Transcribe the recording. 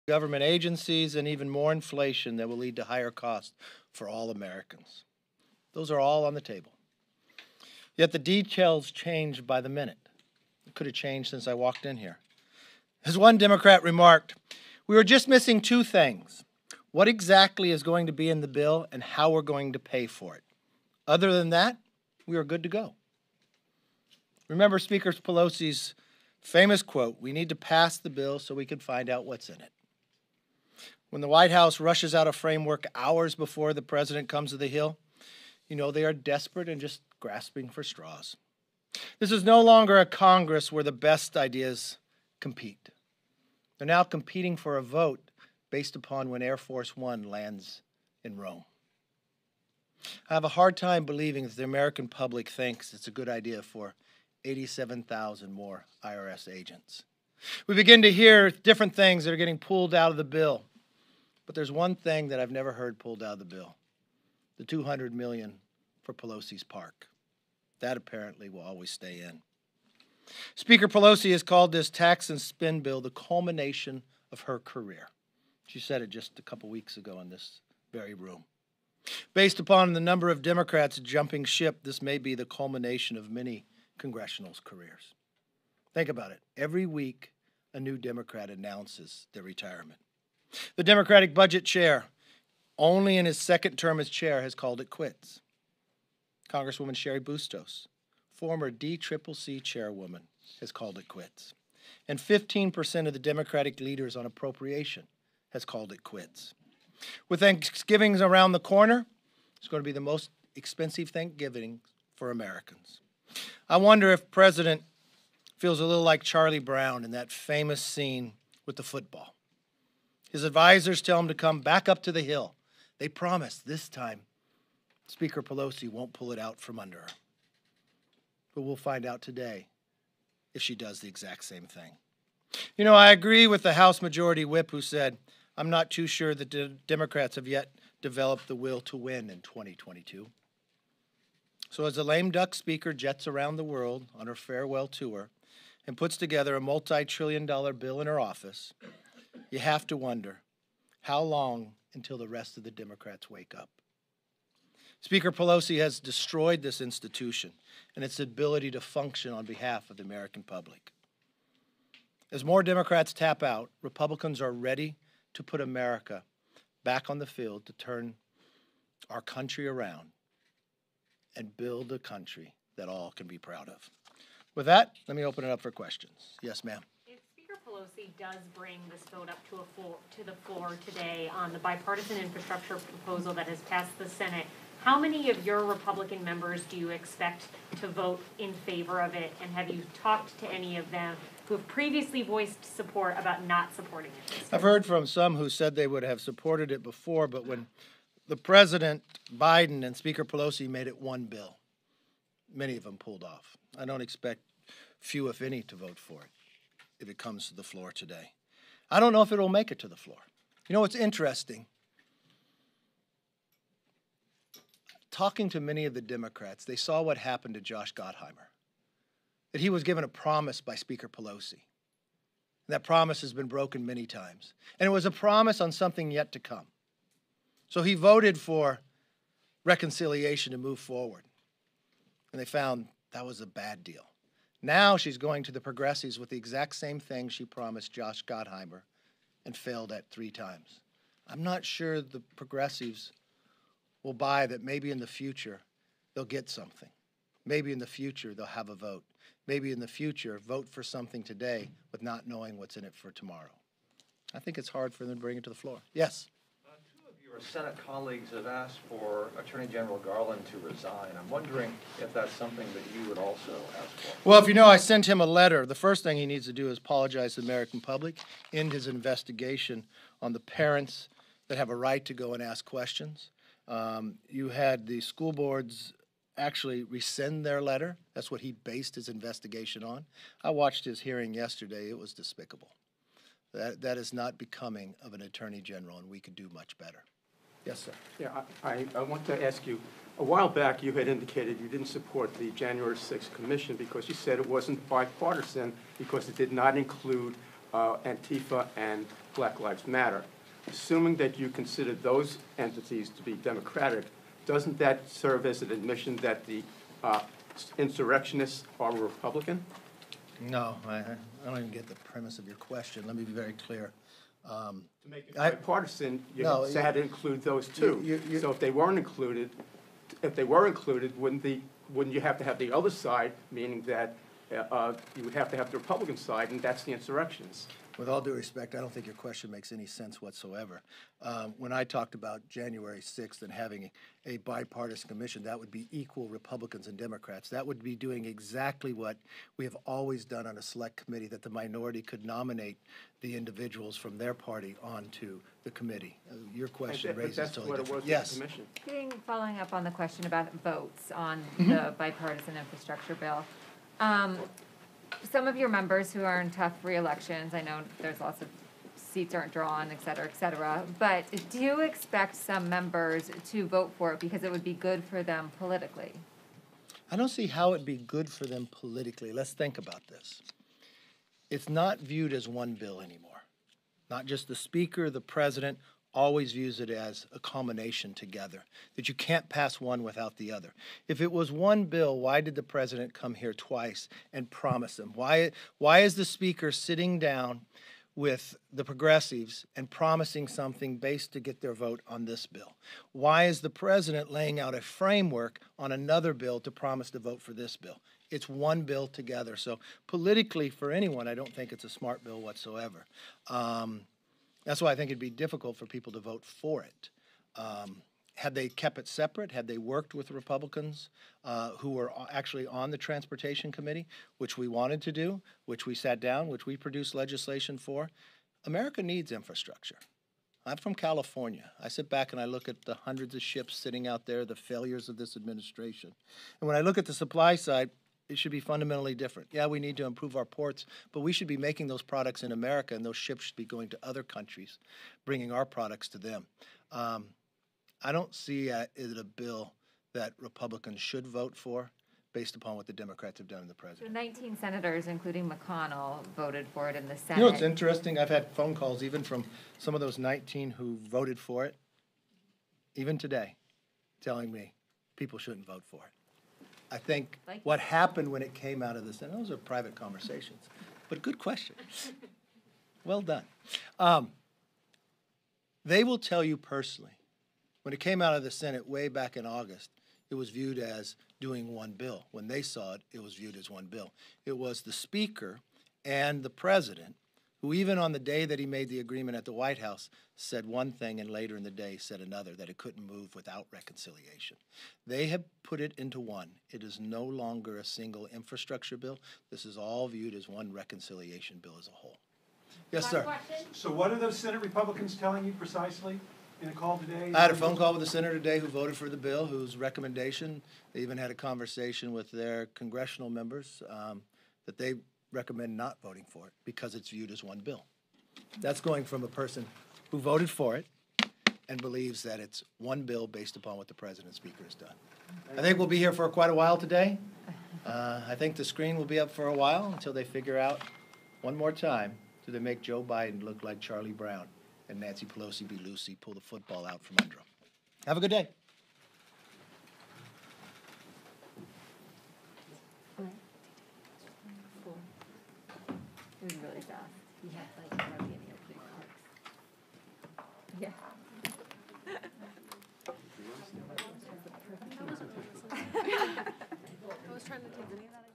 government agencies, and even more inflation that will lead to higher costs for all Americans. Those are all on the table. Yet the details change by the minute. It could have changed since I walked in here. As one Democrat remarked, we were just missing two things: what exactly is going to be in the bill and how we're going to pay for it. Other than that, we are good to go. Remember Speaker Pelosi's famous quote, "We need to pass the bill so we can find out what's in it." When the White House rushes out a framework hours before the president comes to the Hill, you know they are desperate and just grasping for straws. This is no longer a Congress where the best ideas compete. They're now competing for a vote based upon when Air Force One lands in Rome. I have a hard time believing that the American public thinks it's a good idea for 87,000 more IRS agents. We begin to hear different things that are getting pulled out of the bill. But there's one thing that I've never heard pulled out of the bill: the $200 million for Pelosi's park. That apparently will always stay in. Speaker Pelosi has called this tax and spend bill the culmination of her career. She said it just a couple weeks ago in this very room. Based upon the number of Democrats jumping ship, this may be the culmination of many congressional careers. Think about it. Every week, a new Democrat announces their retirement. The Democratic budget chair, only in his second term as chair, has called it quits. Congresswoman Sherry Bustos, former DCCC chairwoman, has called it quits. And 15% of the Democratic leaders on appropriation has called it quits. With Thanksgiving around the corner, it's going to be the most expensive Thanksgiving for Americans. I wonder if President feels a little like Charlie Brown in that famous scene with the football. His advisors tell him to come back up to the Hill. They promise this time Speaker Pelosi won't pull it out from under her. But we'll find out today if she does the exact same thing. You know, I agree with the House Majority Whip who said, "I'm not too sure that the Democrats have yet developed the will to win in 2022. So as the lame duck speaker jets around the world on her farewell tour and puts together a multi-trillion-dollar bill in her office, you have to wonder, how long until the rest of the Democrats wake up? Speaker Pelosi has destroyed this institution and its ability to function on behalf of the American public. As more Democrats tap out, Republicans are ready to put America back on the field to turn our country around and build a country that all can be proud of. With that, let me open it up for questions. Yes, ma'am. If Speaker Pelosi does bring this vote up to the floor today on the bipartisan infrastructure proposal that has passed the Senate, how many of your Republican members do you expect to vote in favor of it? And have you talked to any of them who have previously voiced support about not supporting it? I've heard from some who said they would have supported it before, but when the President Biden and Speaker Pelosi made it one bill, many of them pulled off. I don't expect few, if any, to vote for it if it comes to the floor today. I don't know if it will make it to the floor. You know what's interesting? Talking to many of the Democrats, they saw what happened to Josh Gottheimer, that he was given a promise by Speaker Pelosi. That promise has been broken many times. And it was a promise on something yet to come. So he voted for reconciliation to move forward. And they found that was a bad deal. Now she's going to the progressives with the exact same thing she promised Josh Gottheimer and failed at 3 times. I'm not sure the progressives will buy that maybe in the future they'll get something. Maybe in the future they'll have a vote. Maybe in the future vote for something today with not knowing what's in it for tomorrow. I think it's hard for them to bring it to the floor. Yes? Two of your Senate colleagues have asked for Attorney General Garland to resign. I'm wondering if that's something that you would also ask for. Well, if you know, I sent him a letter. The first thing he needs to do is apologize to the American public, end his investigation on the parents that have a right to go and ask questions. You had the school boards actually rescind their letter. That's what he based his investigation on. I watched his hearing yesterday. It was despicable. That is not becoming of an attorney general, and we could do much better. Yes, sir. Yeah, I want to ask you, a while back you had indicated you didn't support the January 6th commission because you said it wasn't bipartisan because it did not include Antifa and Black Lives Matter. Assuming that you consider those entities to be democratic, doesn't that serve as an admission that the insurrectionists are Republican? No, I don't even get the premise of your question. Let me be very clear. To make it bipartisan, you had to include those too. So if they weren't included, wouldn't you have to have the other side, meaning that you would have to have the Republican side, and that's the insurrectionists? With all due respect, I don't think your question makes any sense whatsoever. When I talked about January 6th and having a bipartisan commission, that would be equal Republicans and Democrats. That would be doing exactly what we have always done on a select committee, that the minority could nominate the individuals from their party onto the committee. Your question raises totally different. Yes. Following up on the question about votes on the bipartisan infrastructure bill. Some of your members who are in tough re-elections, I know there's lots of seats aren't drawn, et cetera, but do you expect some members to vote for it because it would be good for them politically? I don't see how it'd be good for them politically. Let's think about this. It's not viewed as one bill anymore. Not just the speaker, the president always views it as a combination together, that you can't pass one without the other. If it was one bill, why did the president come here twice and promise them? Why is the speaker sitting down with the progressives and promising something based to get their vote on this bill? Why is the president laying out a framework on another bill to promise to vote for this bill? It's one bill together. So politically, for anyone, I don't think it's a smart bill whatsoever. That's why I think it'd be difficult for people to vote for it. Had they kept it separate, had they worked with Republicans who were actually on the Transportation Committee, which we wanted to do, which we sat down, which we produced legislation for, America needs infrastructure. I'm from California. I sit back and I look at the hundreds of ships sitting out there, the failures of this administration. And when I look at the supply side, it should be fundamentally different. Yeah, we need to improve our ports, but we should be making those products in America, and those ships should be going to other countries, bringing our products to them. I don't see it a bill that Republicans should vote for based upon what the Democrats have done in the president. So 19 senators, including McConnell, voted for it in the Senate. You know, it's interesting. I've had phone calls even from some of those 19 who voted for it, even today, telling me people shouldn't vote for it. I think what happened when it came out of the Senate, those are private conversations, but good question. Well done. They will tell you personally, when it came out of the Senate way back in August, it was viewed as doing one bill. When they saw it, it was viewed as one bill. It was the Speaker and the President who, even on the day that he made the agreement at the White House, said one thing and later in the day said another, that it couldn't move without reconciliation. They have put it into one. It is no longer a single infrastructure bill. This is all viewed as one reconciliation bill as a whole. Yes, sir. So what are those Senate Republicans telling you precisely in a call today? I had a phone call with a senator today who voted for the bill, whose recommendation, they even had a conversation with their congressional members that they recommend not voting for it because it's viewed as one bill. That's going from a person who voted for it and believes that it's one bill based upon what the president and speaker has done. I think we'll be here for quite a while today. I think the screen will be up for a while until they figure out one more time, do they make Joe Biden look like Charlie Brown and Nancy Pelosi be Lucy, pull the football out from under him. Have a good day. It was really fast. He had like hardly any opening remarks. Yeah. I was trying to take any of that.